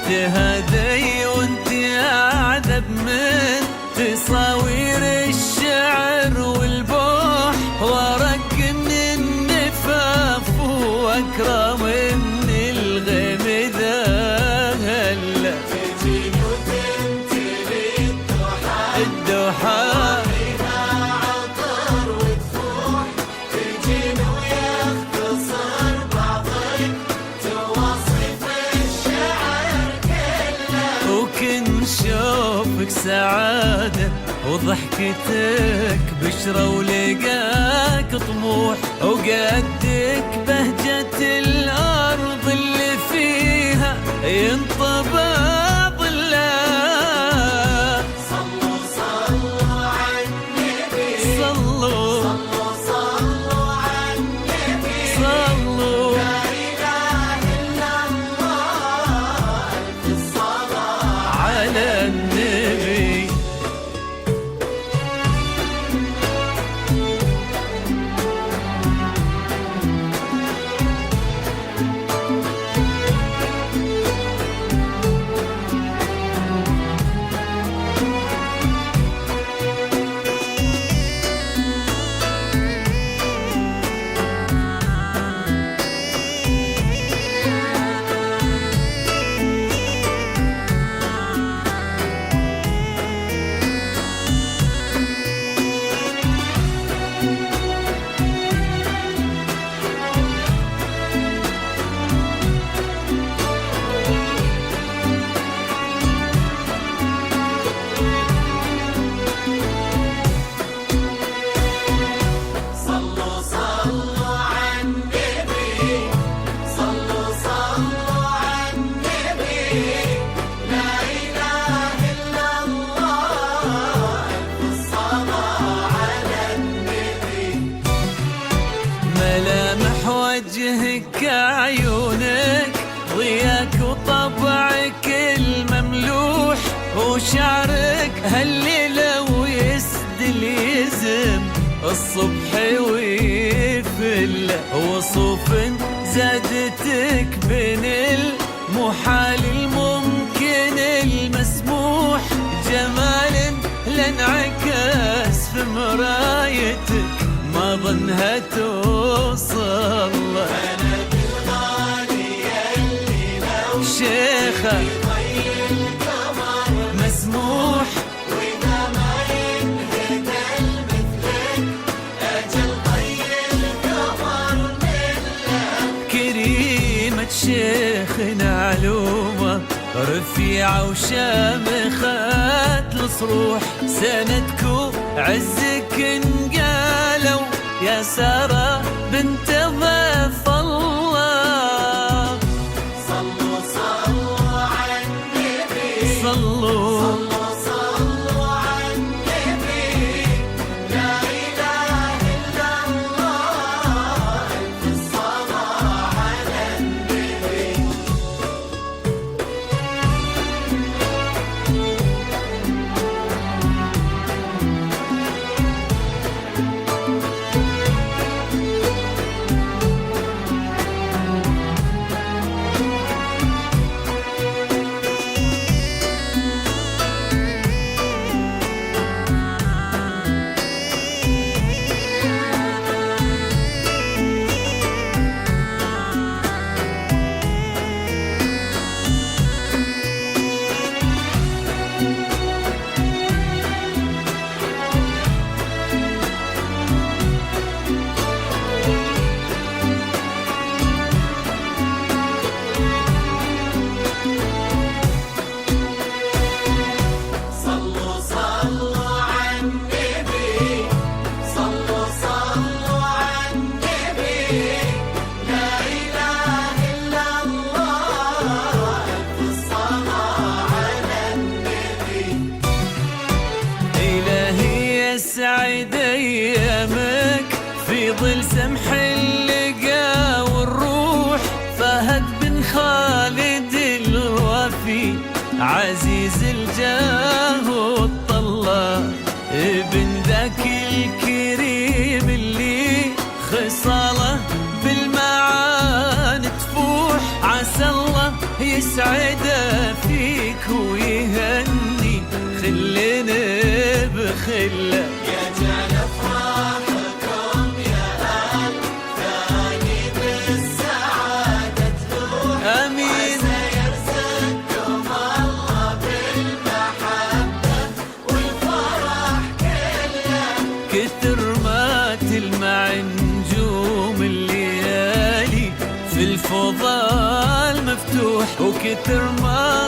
تهدي وانت اعذب من تصاوير الشعر والبوح، وارق من النفاف واكرم من الغيم ذا هلا. تجين وتمتلي الدوحة عطر وتفوح، تجين ويختصر بعضك توصف الشعر كله. وكن شوفك سعادة وضحكتك بشرة ولقاك طموح، وقدك بهجة الأرض اللي فيها ينطبع ظلها. صلوا صلوا عالنبي، صلوا صلوا صلوا عالنبي، صلوا لا إله إلا الله، ألف الصلاة على النبي. صلوا صلوا عالنبي، صلوا صلوا عالنبي، لا إله إلا الله، ألف الصلاة على النبي. ملامح وجهك عيونك ضياك وطبعك المملوح، وشعرك هالليلة ويسدل يزم الصبح ويفل، وصوف زادتك بين المحال الممكن المسموح، جمال لانعكس في مرايتك ما ظنها توصل. أنا بالغالي اللي لو شيخة طي القمر مسموح وإذا ما ينهدى مثلك، أجل طي القمر مثلك. كريمة شيخنا علومة رفيعة وشامخة الصروح، سندكو عزك انقالوا يا سارة بنت ضيف الله. صلوا صلوا عالنبي، صلوا صلوا صلوا عالنبي، لا إله إلا الله، ألف الصلاة على النبي. صلوا صلوا عالنبي، صلوا صلوا عالنبي، لا إله إلا الله، ألف الصلاة على النبي. إلهي يسعد أيامك في ظل سمح اللقا والروح، فهد بن خالد الوفي عزيز الجاه والطلة، ابن ذاك الكريم اللي خصاله بالمعاني تفوح، عسى الله يسعده خلة يجعل أفراحكم يا أهل ثاني بالسعادة تلوح آمين. وسيرزقكم الله بالمحبة والفرح كله. كثر ما تلمع نجوم الليالي في الفضاء المفتوح، وكثر ما